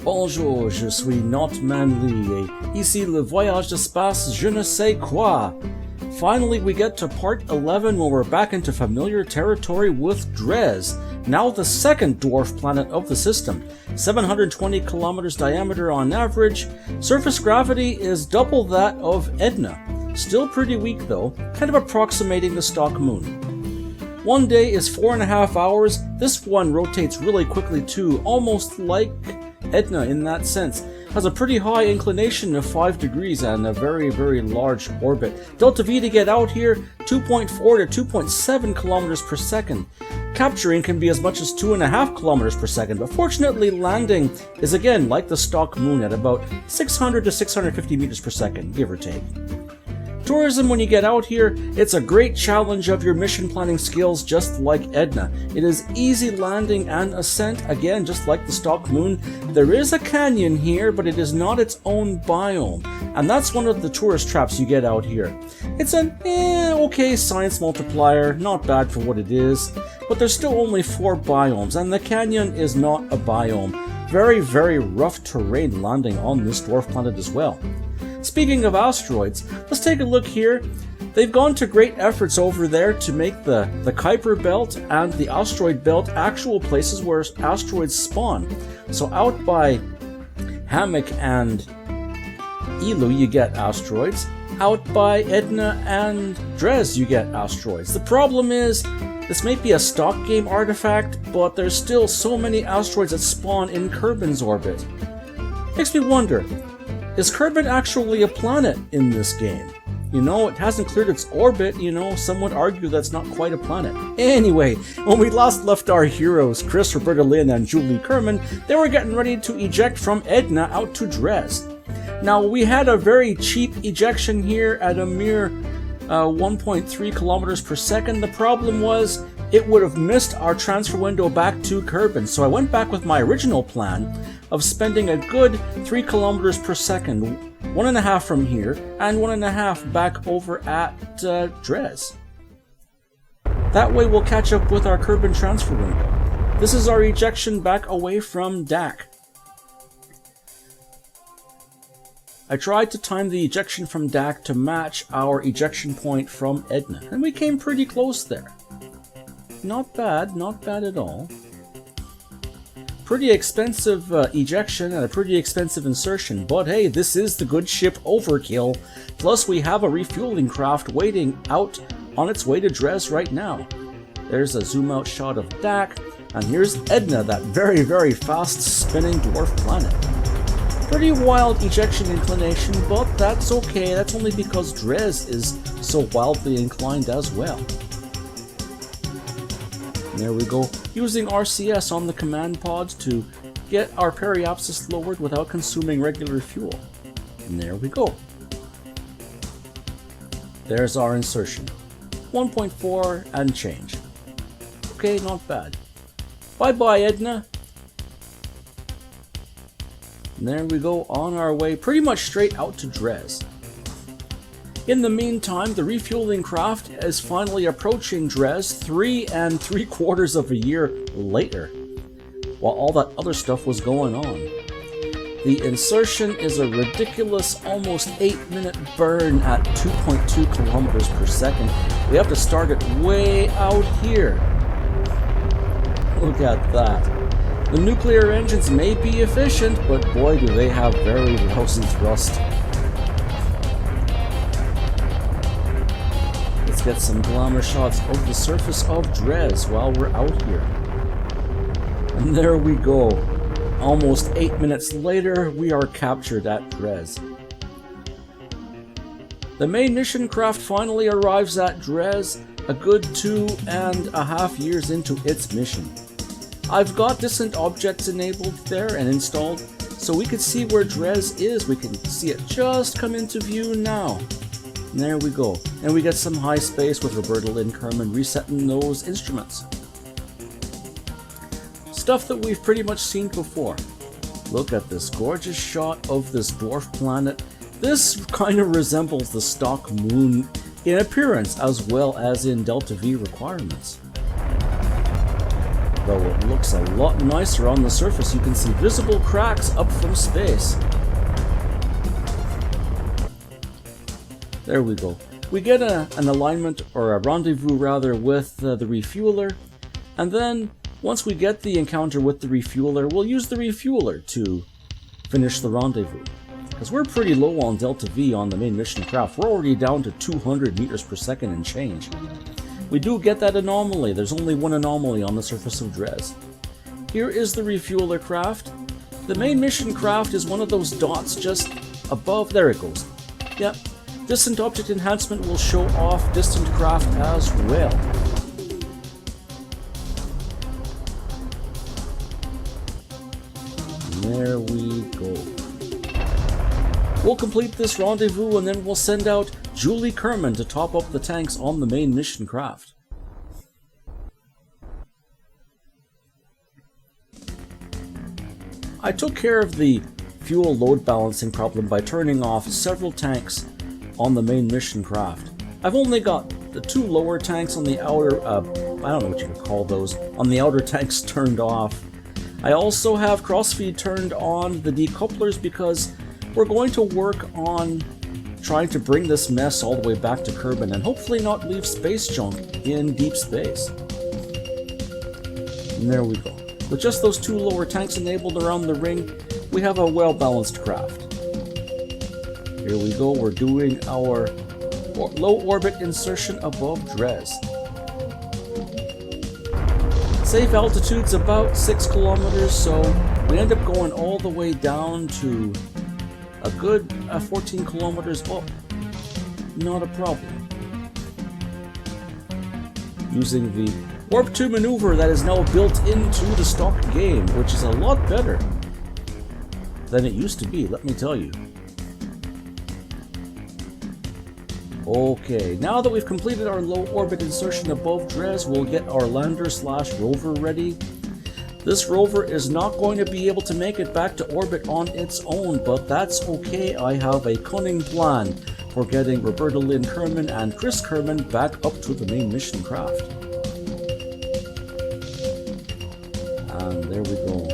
Bonjour, je suis not manly, et ici le voyage d'espace je ne sais quoi. Finally, we get to part 11 when we're back into familiar territory with Dres, now the second dwarf planet of the system. 720 kilometers diameter on average. Surface gravity is double that of Edna. Still pretty weak though, kind of approximating the stock moon. One day is 4.5 hours. This one rotates really quickly too, almost like Edna in that sense. Has a pretty high inclination of 5 degrees and a very, very large orbit. Delta V to get out here, 2.4 to 2.7 kilometers per second. Capturing can be as much as 2.5 kilometers per second, but fortunately landing is again like the stock moon at about 600 to 650 meters per second, give or take. Tourism, when you get out here, it's a great challenge of your mission planning skills, just like Edna. It is easy landing and ascent, again just like the stock moon. There is a canyon here, but it is not its own biome, and that's one of the tourist traps you get out here. It's an okay science multiplier, not bad for what it is, but there's still only 4 biomes, and the canyon is not a biome. Very, very rough terrain landing on this dwarf planet as well. Speaking of asteroids, let's take a look here. They've gone to great efforts over there to make the Kuiper Belt and the asteroid belt actual places where asteroids spawn. So out by Hammock and Elu you get asteroids. Out by Edna and Dres you get asteroids. The problem is, this may be a stock game artifact, but there's still so many asteroids that spawn in Kerbin's orbit. Makes me wonder, is Kerbin actually a planet in this game? You know, it hasn't cleared its orbit, some would argue that's not quite a planet. Anyway, when we last left our heroes, Chris, Roberta Lynn, and Julie Kerman, they were getting ready to eject from Edna out to Dres. Now, we had a very cheap ejection here at a mere 1.3 kilometers per second. The problem was, it would have missed our transfer window back to Kerbin, so I went back with my original plan of spending a good 3 kilometers per second, 1.5 from here, and 1.5 back over at Dres. That way we'll catch up with our Kerbin transfer window. This is our ejection back away from DAC. I tried to time the ejection from DAC to match our ejection point from Edna, and we came pretty close there. Not bad at all. Pretty expensive ejection and a pretty expensive insertion, but hey, this is the good ship Overkill. Plus we have a refueling craft waiting out on its way to Dres right now. There's a zoom out shot of DAC, and here's Edna, that very, very fast spinning dwarf planet. Pretty wild ejection inclination, but that's okay, that's only because Dres is so wildly inclined as well. And there we go, using RCS on the command pods to get our periapsis lowered without consuming regular fuel. And there we go. There's our insertion. 1.4 and change. Okay, not bad. Bye bye, Edna. And there we go, on our way pretty much straight out to Dres. In the meantime, the refueling craft is finally approaching Dres 3 3/4 of a year later, while all that other stuff was going on. The insertion is a ridiculous almost 8-minute burn at 2.2 kilometers per second. We have to start it way out here. Look at that. The nuclear engines may be efficient, but boy do they have very lousy thrust. Get some glamour shots of the surface of Dres while we're out here. And there we go. Almost 8 minutes later, we are captured at Dres. The main mission craft finally arrives at Dres, a good 2.5 years into its mission. I've got distant objects enabled there and installed, so we can see where Dres is. We can see it just come into view now. And there we go. And we get some high space with Roberta Lynn Kerman resetting those instruments. Stuff that we've pretty much seen before. Look at this gorgeous shot of this dwarf planet. This kind of resembles the stock moon in appearance as well as in Delta V requirements. though it looks a lot nicer on the surface. You can see visible cracks up from space. There we go. We get an alignment, or a rendezvous rather, with the refueler, and then once we get the encounter with the refueler, we'll use the refueler to finish the rendezvous. Because we're pretty low on Delta V on the main mission craft. We're already down to 200 meters per second and change. We do get that anomaly. There's only one anomaly on the surface of Dres. Here is the refueler craft. The main mission craft is one of those dots just above. There it goes. Yep. Distant object enhancement will show off distant craft as well. There we go. We'll complete this rendezvous and then we'll send out Julie Kerbin to top up the tanks on the main mission craft. I took care of the fuel load balancing problem by turning off several tanks on the main mission craft. I've only got the two lower tanks on the outer, I don't know what you could call those, on the outer tanks turned off. I also have crossfeed turned on the decouplers because we're going to work on trying to bring this mess all the way back to Kerbin and hopefully not leave space junk in deep space. And there we go. With just those two lower tanks enabled around the ring, we have a well-balanced craft. Here we go, we're doing our low orbit insertion above Dres. Safe altitude's about 6 kilometers, so we end up going all the way down to a good 14 kilometers up. Not a problem. Using the Warp 2 maneuver that is now built into the stock game, which is a lot better than it used to be, let me tell you. Okay, now that we've completed our low orbit insertion above Dres, we'll get our lander/rover ready. This rover is not going to be able to make it back to orbit on its own, but that's okay. I have a cunning plan for getting Roberta Lynn Kerbin and Chris Kerbin back up to the main mission craft. And there we go.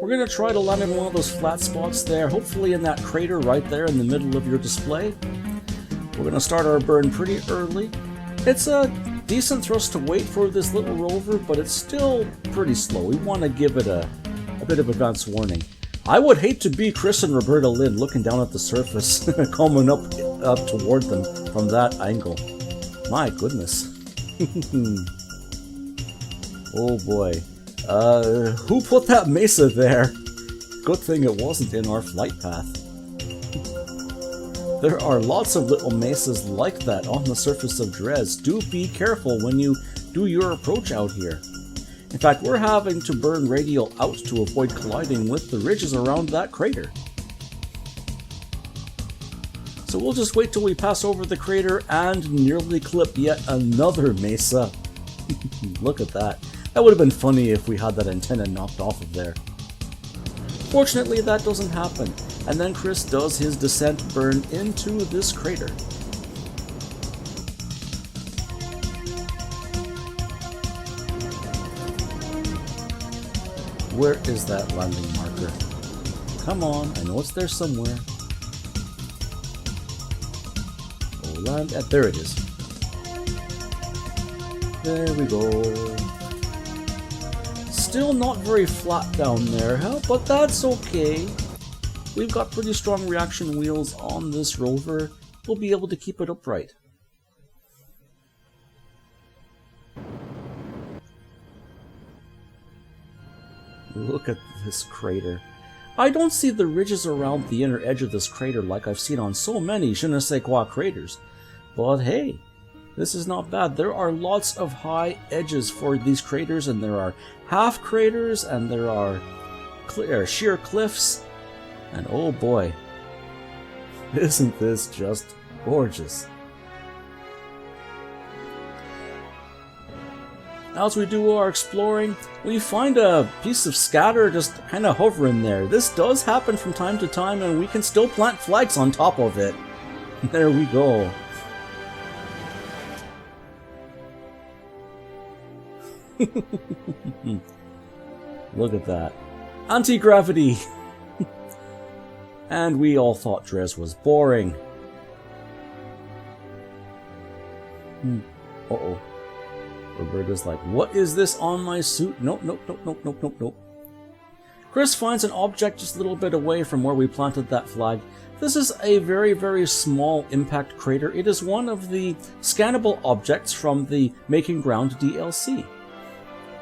We're going to try to land in one of those flat spots there, hopefully in that crater right there in the middle of your display. We're going to start our burn pretty early. It's a decent thrust to wait for this little rover, but it's still pretty slow. We want to give it a bit of advance warning. I would hate to be Chris and Roberta Lynn looking down at the surface, coming up toward them from that angle. My goodness. Oh boy. Who put that mesa there? Good thing it wasn't in our flight path. There are lots of little mesas like that on the surface of Dres. Do be careful when you do your approach out here. In fact, we're having to burn radial out to avoid colliding with the ridges around that crater. So we'll just wait till we pass over the crater and nearly clip yet another mesa. Look at that. That would have been funny if we had that antenna knocked off of there. Fortunately, that doesn't happen, and then Chris does his descent burn into this crater. Where is that landing marker? Come on, I know it's there somewhere. Oh, land, there it is. There we go. Still not very flat down there, huh? But that's okay. We've got pretty strong reaction wheels on this rover. We'll be able to keep it upright. Look at this crater. I don't see the ridges around the inner edge of this crater like I've seen on so many JNSQ craters. But hey, this is not bad. There are lots of high edges for these craters, and there are half craters, and there are sheer cliffs. And oh boy, isn't this just gorgeous? As we do our exploring, we find a piece of scatter just kind of hovering there. This does happen from time to time, and we can still plant flags on top of it. There we go. Look at that. Anti-gravity! And we all thought Dres was boring. Uh-oh. Roberta's like, what is this on my suit? Nope, nope, nope, nope, nope, nope, nope. Chris finds an object just a little bit away from where we planted that flag. This is a very, very small impact crater. It is one of the scannable objects from the Making Ground DLC.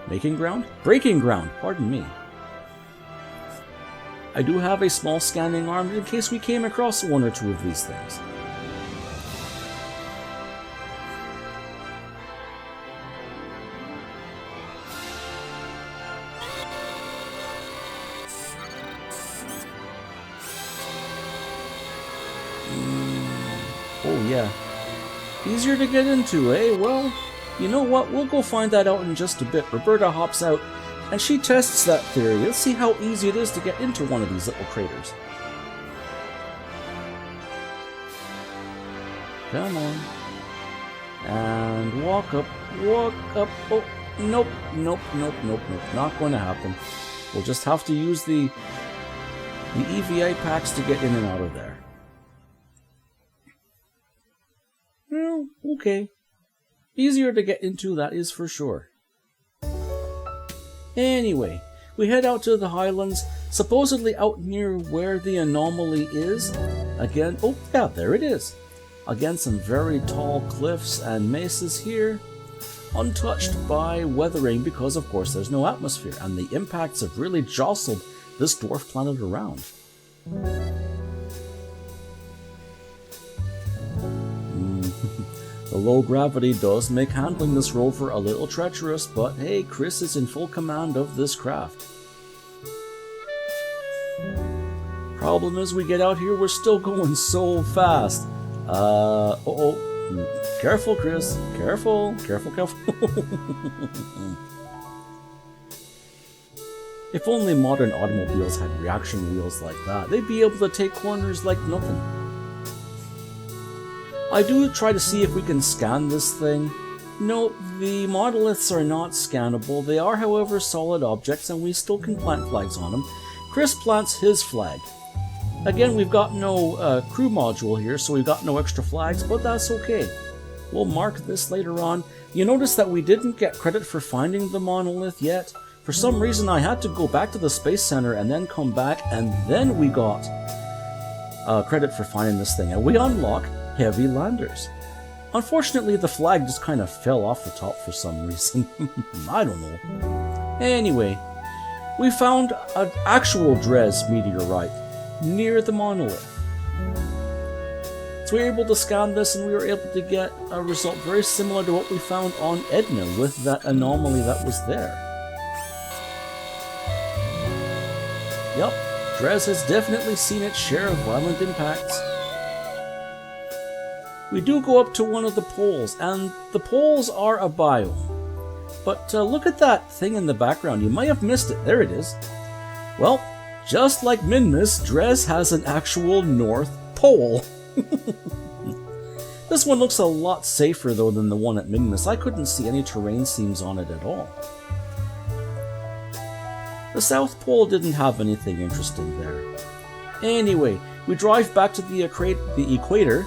Making Ground? Breaking Ground, pardon me. I do have a small scanning arm in case we came across one or two of these things. Oh yeah. Easier to get into, eh? Well, you know what? We'll go find that out in just a bit. Roberta hops out, and she tests that theory. Let's see how easy it is to get into one of these little craters. Come on. And walk up, walk up. Oh, nope, nope, nope, nope, nope. Not going to happen. We'll just have to use the EVA packs to get in and out of there. Well, okay. Easier to get into, that is for sure. Anyway, we head out to the highlands, supposedly out near where the anomaly is. Again, oh yeah, there it is. Again, some very tall cliffs and mesas here, untouched by weathering because of course there's no atmosphere, and the impacts have really jostled this dwarf planet around. The low gravity does make handling this rover a little treacherous, but hey, Chris is in full command of this craft. Problem is, we get out here, we're still going so fast. Careful, Chris. Careful, careful, careful. If only modern automobiles had reaction wheels like that, they'd be able to take corners like nothing. I do try to see if we can scan this thing. No, the monoliths are not scannable. They are, however, solid objects, and we still can plant flags on them. Chris plants his flag. Again, we've got no crew module here, so we've got no extra flags, but that's okay. We'll mark this later on. You notice that we didn't get credit for finding the monolith yet. For some reason, I had to go back to the Space Center and then come back, and then we got credit for finding this thing. And we unlock heavy landers. Unfortunately, the flag just kind of fell off the top for some reason. I don't know. Anyway, we found an actual Dres meteorite near the monolith. So we were able to scan this, and we were able to get a result very similar to what we found on Edna with that anomaly that was there. Yep, Dres has definitely seen its share of violent impacts. We do go up to one of the poles, and the poles are a biome. But look at that thing in the background. You might have missed it. There it is. Well, just like Minmus, Dres has an actual North Pole. This one looks a lot safer though than the one at Minmus. I couldn't see any terrain seams on it at all. The South Pole didn't have anything interesting there. Anyway, we drive back to the equator,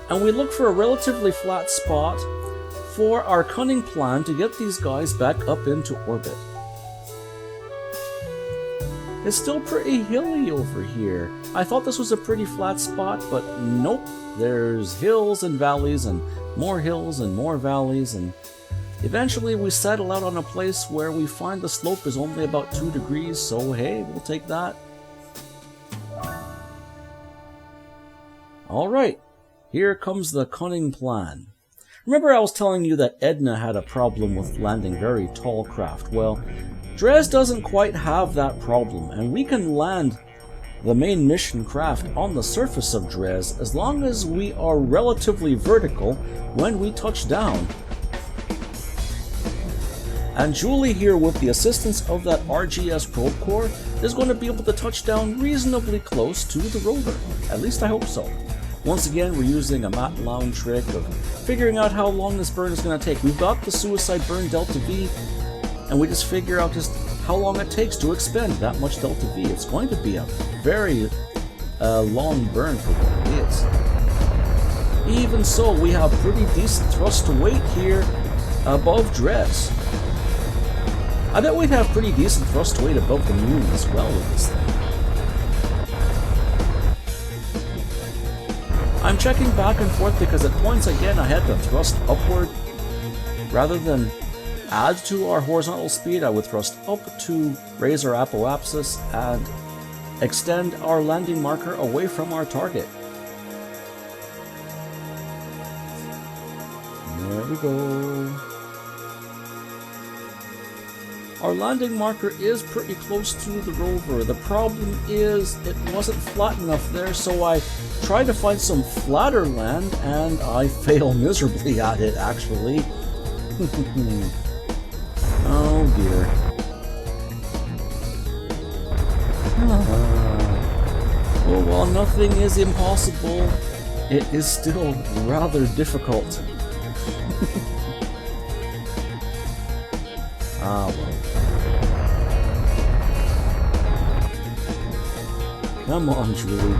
and we look for a relatively flat spot for our cunning plan to get these guys back up into orbit. It's still pretty hilly over here. I thought this was a pretty flat spot, but nope. There's hills and valleys and more hills and more valleys, and eventually we settle out on a place where we find the slope is only about 2 degrees, so hey, we'll take that. Alright, here comes the cunning plan. Remember I was telling you that Edna had a problem with landing very tall craft? Well, Dres doesn't quite have that problem, and we can land the main mission craft on the surface of Dres as long as we are relatively vertical when we touch down. And Julie here, with the assistance of that RGS probe core, is going to be able to touch down reasonably close to the rover. At least I hope so. Once again, we're using a Matt Lown trick of figuring out how long this burn is going to take. We've got the suicide burn Delta V. and we just figure out just how long it takes to expend that much delta V. It's going to be a very long burn for what it is. Even so, we have pretty decent thrust to weight here above Dres. I bet we'd have pretty decent thrust to weight above the moon as well with this thing. I'm checking back and forth because at points again I had to thrust upward. Rather than add to our horizontal speed, I would thrust up to raise our apoapsis and extend our landing marker away from our target. There we go. Our landing marker is pretty close to the rover. The problem is it wasn't flat enough there, so I tried to find some flatter land and I fail miserably at it, actually. Oh dear. Oh, while nothing is impossible, it is still rather difficult. Ah, well. Come on, Julie.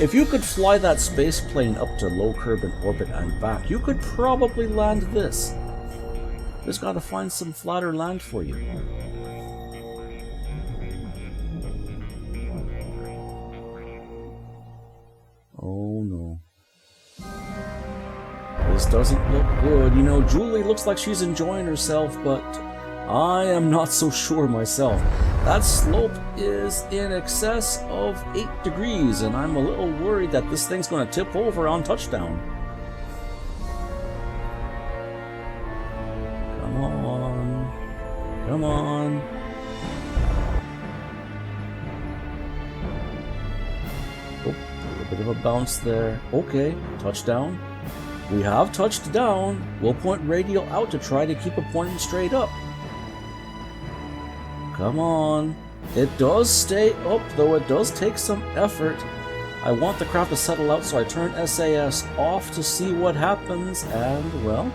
If you could fly that space plane up to low Kerbin orbit and back, you could probably land this. Just gotta find some flatter land for you. Oh no. This doesn't look good. You know, Julie looks like she's enjoying herself, but I am not so sure myself. That slope is in excess of 8 degrees, and I'm a little worried that this thing's going to tip over on touchdown. Come on. Come on. Oh, a little bit of a bounce there. Okay, touchdown. We have touched down. We'll point radial out to try to keep it pointing straight up. Come on. It does stay up, though it does take some effort. I want the craft to settle out, so I turn SAS off to see what happens, and, well,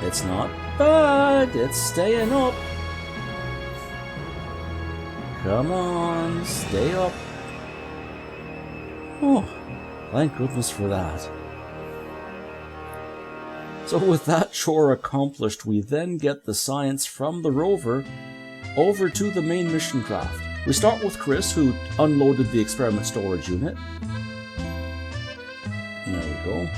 it's not bad. It's staying up. Come on, stay up. Oh, thank goodness for that. So with that chore accomplished, we then get the science from the rover over to the main mission craft. We start with Chris, who unloaded the experiment storage unit. There we go.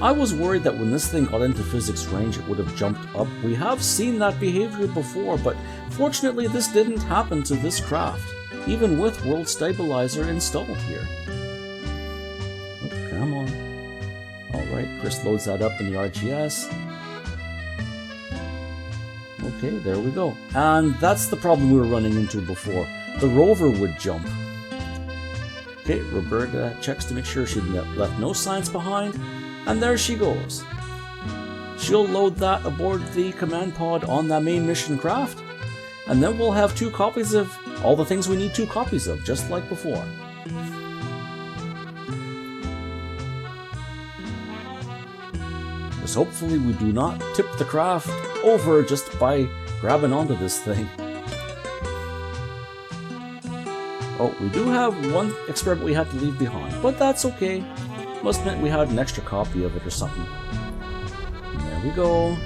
I was worried that when this thing got into physics range it would have jumped up. We have seen that behavior before, but fortunately this didn't happen to this craft, even with World Stabilizer installed here. Oh, come on. Alright, Chris loads that up in the RGS. Okay, there we go. And that's the problem we were running into before. The rover would jump. Okay, Roberta checks to make sure she left no science behind, and there she goes. She'll load that aboard the command pod on that main mission craft, and then we'll have 2 copies of all the things we need 2 copies of, just like before. Just hopefully we do not tip the craft over just by grabbing onto this thing. Oh, we do have one experiment we had to leave behind, but that's okay. Must meant we had an extra copy of it or something. And there we go.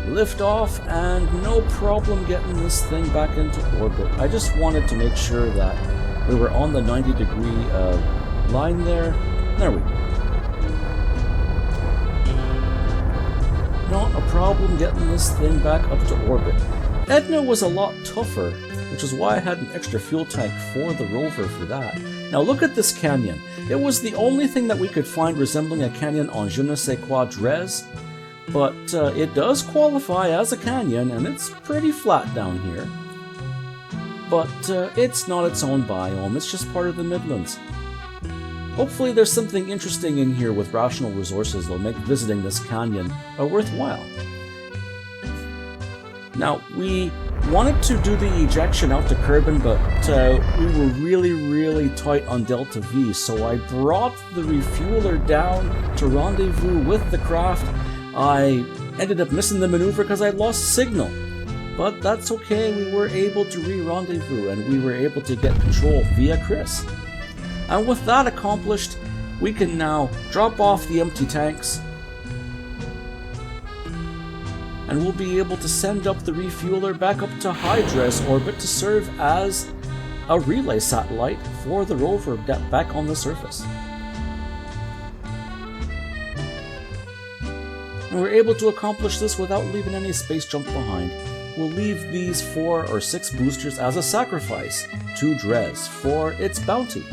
Lift off, and no problem getting this thing back into orbit. I just wanted to make sure that we were on the 90-degree line there. There we go. Not a problem getting this thing back up to orbit. Edna was a lot tougher, which is why I had an extra fuel tank for the rover for that. Now look at this canyon. It was the only thing that we could find resembling a canyon on JNSQ Dres, but it does qualify as a canyon, and it's pretty flat down here. But it's not its own biome, it's just part of the Midlands. Hopefully there's something interesting in here with rational resources that'll make visiting this canyon worthwhile. Now, we wanted to do the ejection out to Kerbin, but we were really tight on Delta V, so I brought the refueler down to Rendezvous with the craft. I Ended up missing the maneuver because I lost signal. But that's okay, we were able to re-rendezvous and we were able to get control via Chris. And with that accomplished, we can now drop off the empty tanks and we'll be able to send up the refueler back up to high Dres orbit to serve as a relay satellite for the rover back on the surface. And we're able to accomplish this without leaving any space junk behind. We'll leave these 4 or 6 boosters as a sacrifice to Dres for its bounty.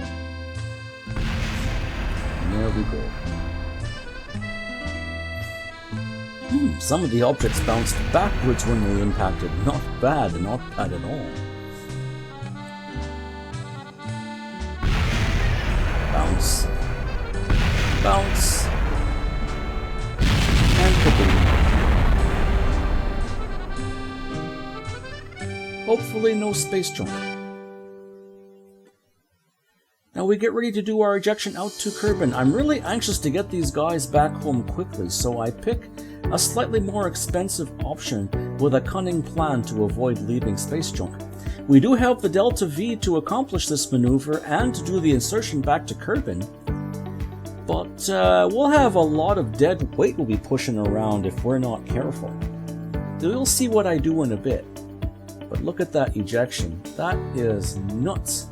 And there we go. Some of the objects bounced backwards when they impacted. Not bad at all. Bounce. Bounce. And kaboom. Hopefully no space junk. Now we get ready to do our ejection out to Kerbin. I'm really anxious to get these guys back home quickly, so I pick a slightly more expensive option with a cunning plan to avoid leaving space junk. We do have the Delta V to accomplish this maneuver and to do the insertion back to Kerbin, but we'll have a lot of dead weight we'll be pushing around if we're not careful. You'll see what I do in a bit, but look at that ejection. That is nuts.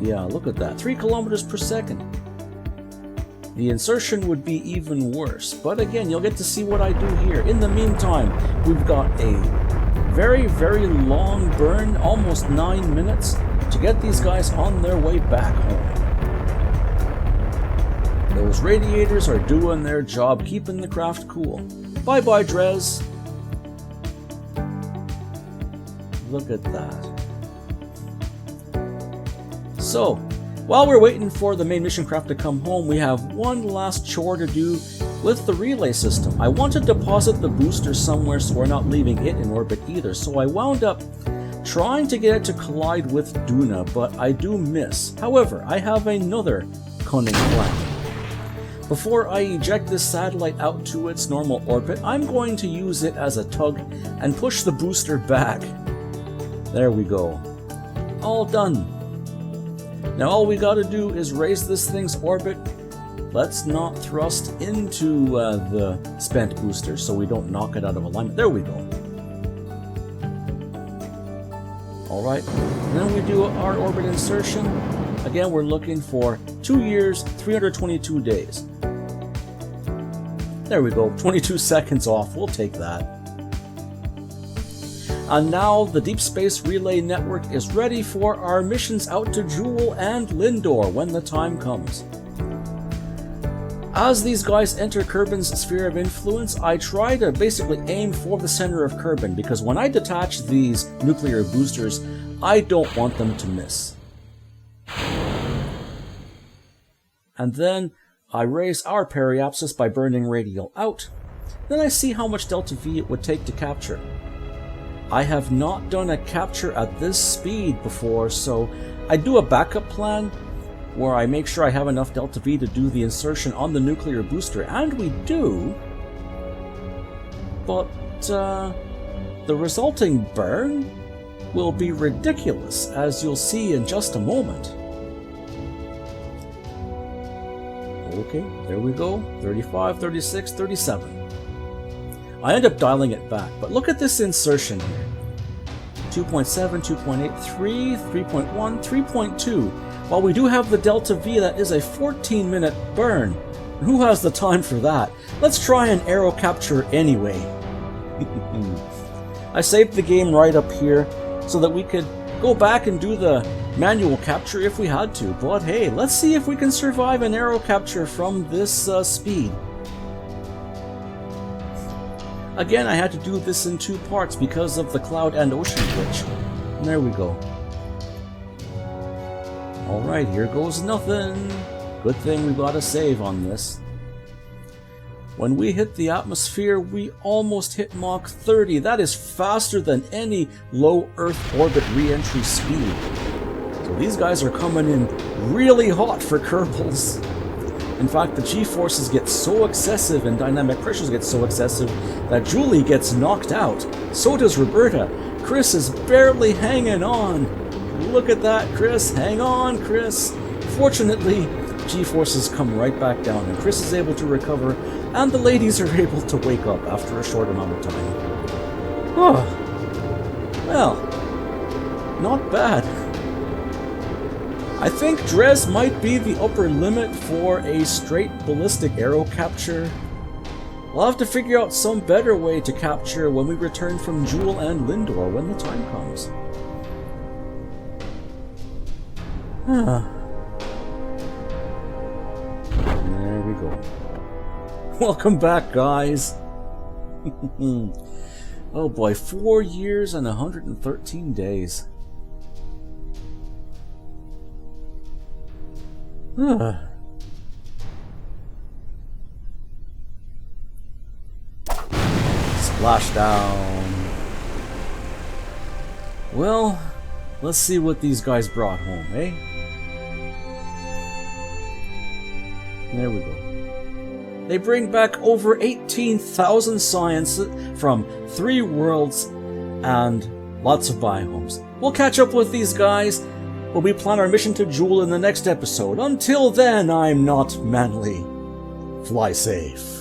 Yeah, look at that, 3 kilometers per second. The insertion would be even worse, but again, you'll get to see what I do here. In the meantime, we've got a very, very long burn, almost 9 minutes, to get these guys on their way back home. Those radiators are doing their job, keeping the craft cool. Bye-bye, Dres. Look at that. So, while we're waiting for the main mission craft to come home, we have one last chore to do with the relay system. I want to deposit the booster somewhere so we're not leaving it in orbit either, so I wound up trying to get it to collide with Duna, but I do miss. However, I have another cunning plan. Before I eject this satellite out to its normal orbit, I'm going to use it as a tug and push the booster back. There we go. All done. Now all we gotta do is raise this thing's orbit. Let's not thrust into the spent booster so we don't knock it out of alignment. There we go. Alright, then we do our orbit insertion. Again, we're looking for 2 years, 322 days. There we go, 22 seconds off, we'll take that. And now the Deep Space Relay Network is ready for our missions out to Jewel and Lindor when the time comes. As these guys enter Kerbin's sphere of influence, I try to basically aim for the center of Kerbin, because when I detach these nuclear boosters, I don't want them to miss. And then I raise our periapsis by burning radial out. Then I see how much Delta V it would take to capture. I have not done a capture at this speed before, so I do a backup plan where I make sure I have enough Delta V to do the insertion on the nuclear booster, and we do, but the resulting burn will be ridiculous, as you'll see in just a moment. Okay, there we go, 35, 36, 37. I end up dialing it back, but look at this insertion here. 2.7, 2.8, 3, 3.1, 3.2. While we do have the Delta V, that is a 14-minute burn. Who has the time for that? Let's try an aero capture anyway. I saved the game right up here so that we could go back and do the manual capture if we had to. But hey, let's see if we can survive an aero capture from this speed. Again, I had to do this in 2 parts because of the cloud and ocean glitch. And there we go. Alright, here goes nothing. Good thing we got a save on this. When we hit the atmosphere, we almost hit Mach 30. That is faster than any low Earth orbit re-entry speed. So these guys are coming in really hot for Kerbals. In fact, the G-forces get so excessive and dynamic pressures get so excessive that Julie gets knocked out. So does Roberta. Chris is barely hanging on. Look at that, Chris. Hang on, Chris. Fortunately, G-forces come right back down, and Chris is able to recover, and the ladies are able to wake up after a short amount of time. Oh. Well, not bad. I think Dres might be the upper limit for a straight ballistic arrow capture. We'll have to figure out some better way to capture when we return from Jewel and Lindor when the time comes. There we go. Welcome back, guys. Oh boy, 4 years and 113 days. Splashdown. Well, let's see what these guys brought home, eh? There we go. They bring back over 18,000 science from 3 worlds and lots of biomes. We'll catch up with these guys when we plan our mission to Jewel in the next episode. Until then, I'm not manly. Fly safe.